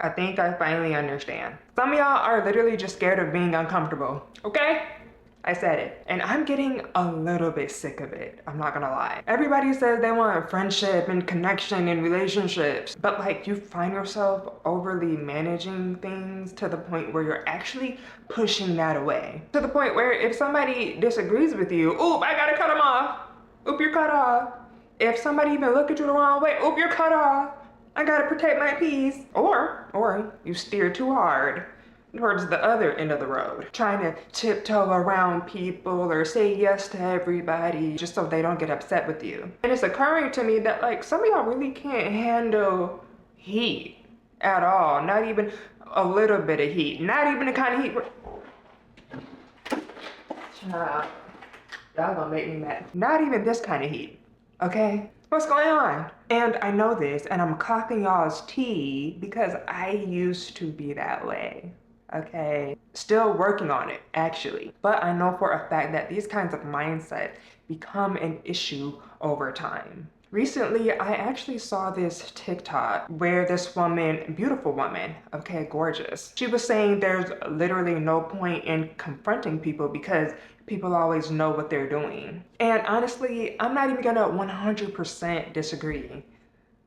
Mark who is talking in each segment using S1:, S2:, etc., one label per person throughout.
S1: I think I finally understand. Some of y'all are literally just scared of being uncomfortable, okay? I said it. And I'm getting a little bit sick of it. I'm not gonna lie. Everybody says they want friendship and connection and relationships, but like you find yourself overly managing things to the point where you're actually pushing that away. To the point where if somebody disagrees with you, oop, I gotta cut them off. Oop, you're cut off. If somebody even look at you the wrong way, oop, you're cut off. I gotta protect my peace. Or you steer too hard towards the other end of the road, trying to tiptoe around people or say yes to everybody just so they don't get upset with you. And it's occurring to me that like some of y'all really can't handle heat at all. Not even a little bit of heat. Not even the kind of heat Child, y'all gonna make me mad. Not even this kind of heat, okay? What's going on? And I know this, and I'm clocking y'all's tea because I used to be that way, okay? Still working on it, actually. But I know for a fact that these kinds of mindsets become an issue over time. Recently, I actually saw this TikTok where this woman, beautiful woman, okay, gorgeous. She was saying there's literally no point in confronting people because people always know what they're doing. And honestly, I'm not even gonna 100% disagree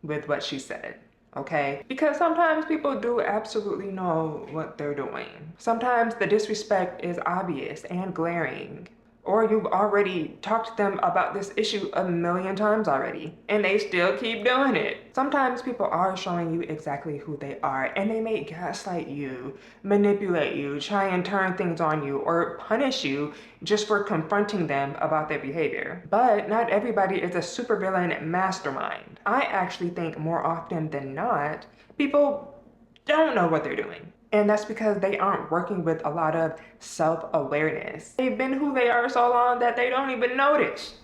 S1: with what she said, okay? Because sometimes people do absolutely know what they're doing. Sometimes the disrespect is obvious and glaring. Or you've already talked to them about this issue a million times already, and they still keep doing it. Sometimes people are showing you exactly who they are, and they may gaslight you, manipulate you, try and turn things on you, or punish you just for confronting them about their behavior. But not everybody is a supervillain mastermind. I actually think more often than not, people don't know what they're doing. And that's because they aren't working with a lot of self-awareness. They've been who they are so long that they don't even notice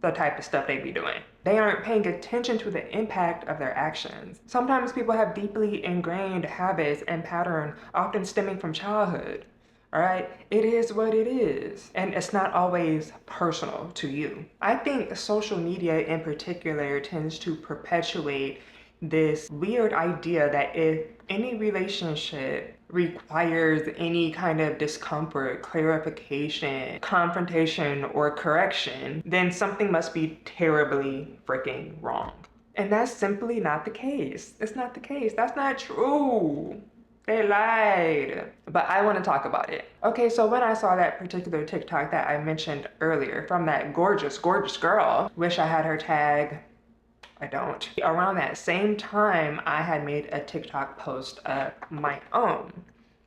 S1: the type of stuff they be doing. They aren't paying attention to the impact of their actions. Sometimes people have deeply ingrained habits and patterns, often stemming from childhood. All right, it is what it is. And it's not always personal to you. I think social media in particular tends to perpetuate this weird idea that if any relationship requires any kind of discomfort, clarification, confrontation, or correction, then something must be terribly freaking wrong. And that's simply not the case. It's not the case. That's not true. They lied. But I want to talk about it. Okay, so when I saw that particular TikTok that I mentioned earlier from that gorgeous, gorgeous girl, wish I had her tag. I don't. Around that same time, I had made a TikTok post of my own.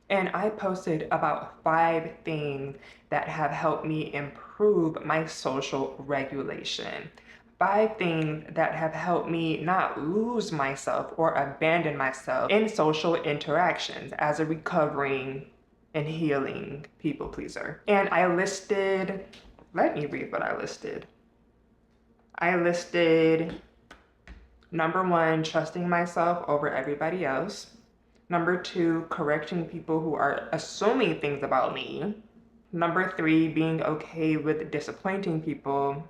S1: And I posted about 5 things that have helped me improve my social regulation. 5 things that have helped me not lose myself or abandon myself in social interactions as a recovering and healing people pleaser. And I listed, let me read what I listed. I listed number 1, trusting myself over everybody else. Number 2, correcting people who are assuming things about me. Number 3, being okay with disappointing people.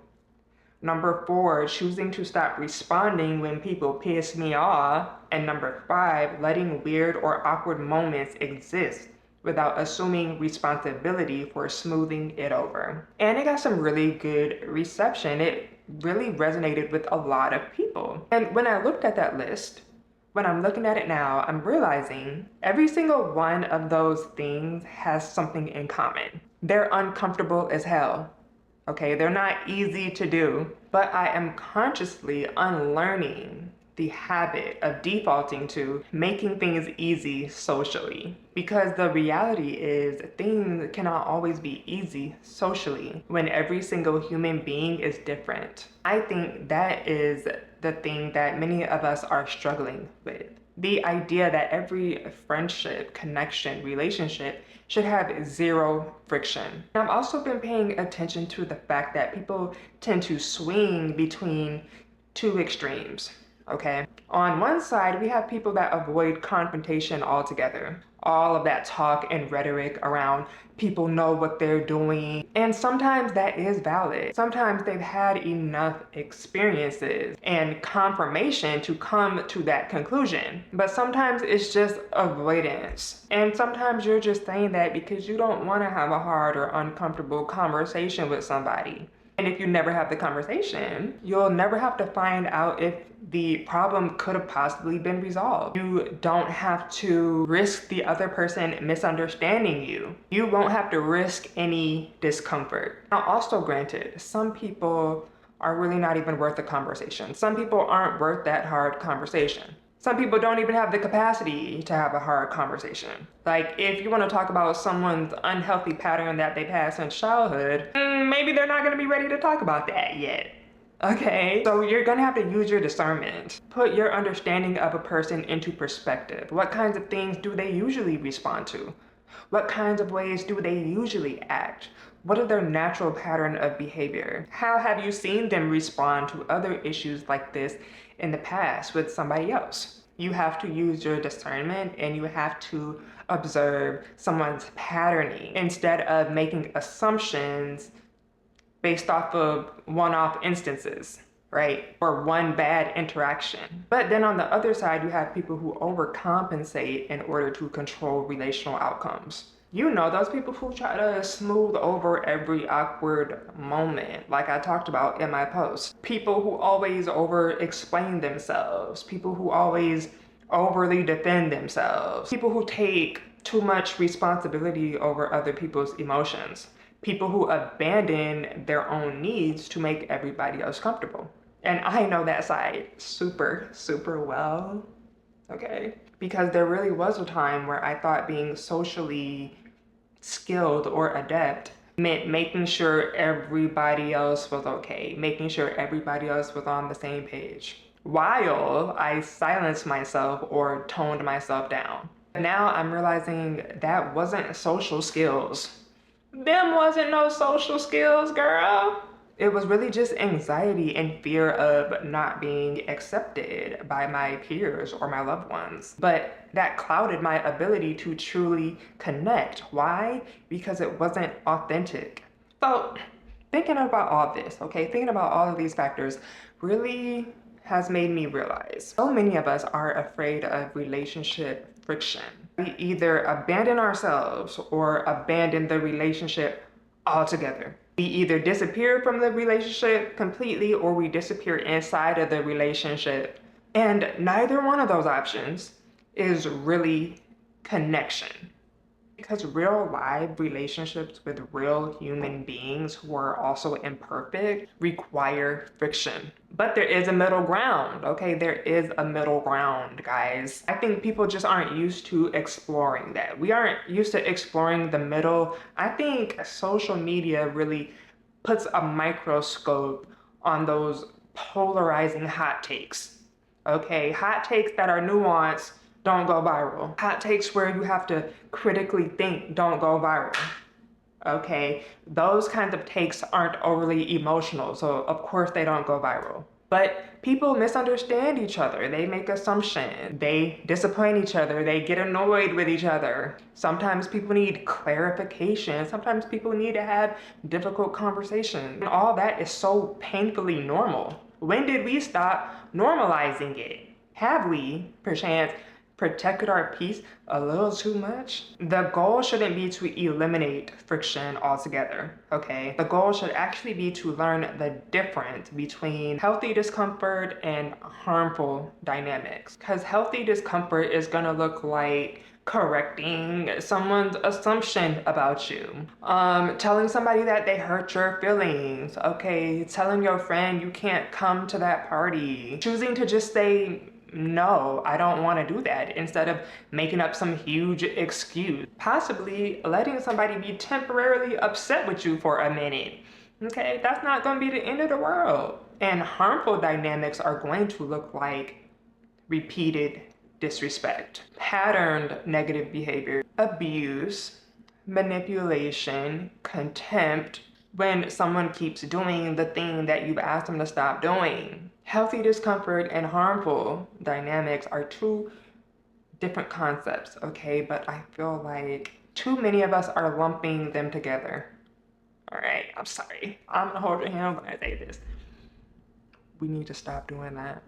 S1: Number 4, choosing to stop responding when people piss me off. And number 5, letting weird or awkward moments exist without assuming responsibility for smoothing it over. And it got some really good reception. It really resonated with a lot of people. And when I looked at that list, when I'm looking at it now, I'm realizing every single one of those things has something in common. They're uncomfortable as hell. Okay, they're not easy to do, but I am consciously unlearning the habit of defaulting to making things easy socially. Because the reality is things cannot always be easy socially when every single human being is different. I think that is the thing that many of us are struggling with. The idea that every friendship, connection, relationship should have 0 friction. I've also been paying attention to the fact that people tend to swing between 2 extremes. Okay, On one side, we have people that avoid confrontation altogether. All of that talk and rhetoric around people know what they're doing. And sometimes that is valid. Sometimes they've had enough experiences and confirmation to come to that conclusion. But sometimes it's just avoidance. And sometimes you're just saying that because you don't want to have a hard or uncomfortable conversation with somebody. And if you never have the conversation, you'll never have to find out if the problem could have possibly been resolved. You don't have to risk the other person misunderstanding you. You won't have to risk any discomfort. Now, also granted, some people are really not even worth the conversation. Some people aren't worth that hard conversation. Some people don't even have the capacity to have a hard conversation. Like, if you want to talk about someone's unhealthy pattern that they've had since childhood, maybe they're not going to be ready to talk about that yet. Okay, so you're gonna have to use your discernment. Put your understanding of a person into perspective. What kinds of things do they usually respond to? What kinds of ways do they usually act? What is their natural pattern of behavior? How have you seen them respond to other issues like this in the past with somebody else? You have to use your discernment and you have to observe someone's patterning instead of making assumptions based off of one-off instances, right? Or one bad interaction. But then on the other side, you have people who overcompensate in order to control relational outcomes. You know, those people who try to smooth over every awkward moment, like I talked about in my post. People who always over-explain themselves. People who always overly defend themselves. People who take too much responsibility over other people's emotions. People who abandon their own needs to make everybody else comfortable. And I know that side super, super well, okay? Because there really was a time where I thought being socially skilled or adept meant making sure everybody else was okay, making sure everybody else was on the same page, while I silenced myself or toned myself down. Now I'm realizing that wasn't social skills. Them wasn't no social skills, girl. It was really just anxiety and fear of not being accepted by my peers or my loved ones. But that clouded my ability to truly connect. Why? Because it wasn't authentic. So, thinking about all this, okay, thinking about all of these factors really has made me realize so many of us are afraid of relationship friction. We either abandon ourselves or abandon the relationship altogether. We either disappear from the relationship completely or we disappear inside of the relationship. And neither one of those options is really connection. Because real live relationships with real human beings who are also imperfect require friction. But there is a middle ground, okay? There is a middle ground, guys. I think people just aren't used to exploring that. We aren't used to exploring the middle. I think social media really puts a microscope on those polarizing hot takes, okay? Hot takes that are nuanced don't go viral. Hot takes where you have to critically think don't go viral. Okay, those kinds of takes aren't overly emotional, so of course they don't go viral. But people misunderstand each other. They make assumptions. They disappoint each other. They get annoyed with each other. Sometimes people need clarification. Sometimes people need to have difficult conversations. And all that is so painfully normal. When did we stop normalizing it? Have we, perchance, protected our peace a little too much? The goal shouldn't be to eliminate friction altogether, okay? The goal should actually be to learn the difference between healthy discomfort and harmful dynamics. Because healthy discomfort is gonna look like correcting someone's assumption about you, telling somebody that they hurt your feelings, okay, telling your friend you can't come to that party, choosing to just say, no, I don't want to do that, instead of making up some huge excuse. Possibly letting somebody be temporarily upset with you for a minute. Okay, that's not going to be the end of the world. And harmful dynamics are going to look like repeated disrespect, patterned negative behavior, abuse, manipulation, contempt, when someone keeps doing the thing that you've asked them to stop doing. Healthy discomfort and harmful dynamics are two different concepts, okay? But I feel like too many of us are lumping them together. All right, I'm sorry. I'm gonna hold your hand when I say this. We need to stop doing that.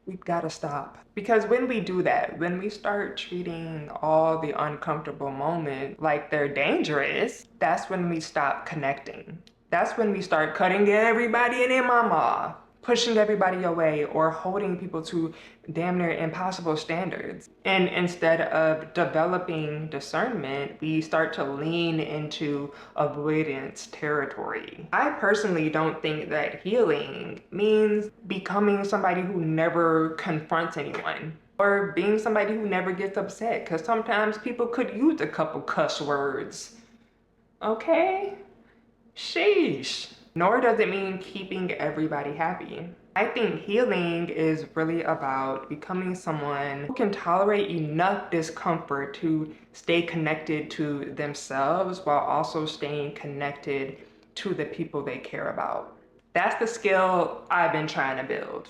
S1: We've got to stop. Because when we do that, when we start treating all the uncomfortable moments like they're dangerous, that's when we stop connecting. That's when we start cutting everybody and their mama off, pushing everybody away, or holding people to damn near impossible standards. And instead of developing discernment, we start to lean into avoidance territory. I personally don't think that healing means becoming somebody who never confronts anyone, or being somebody who never gets upset, because sometimes people could use a couple cuss words. Okay? Sheesh. Nor does it mean keeping everybody happy. I think healing is really about becoming someone who can tolerate enough discomfort to stay connected to themselves while also staying connected to the people they care about. That's the skill I've been trying to build.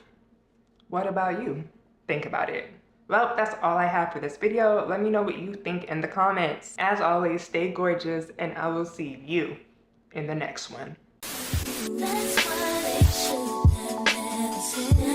S1: What about you? Think about it. Well, that's all I have for this video. Let me know what you think in the comments. As always, stay gorgeous, and I will see you in the next one. That's why they should have never said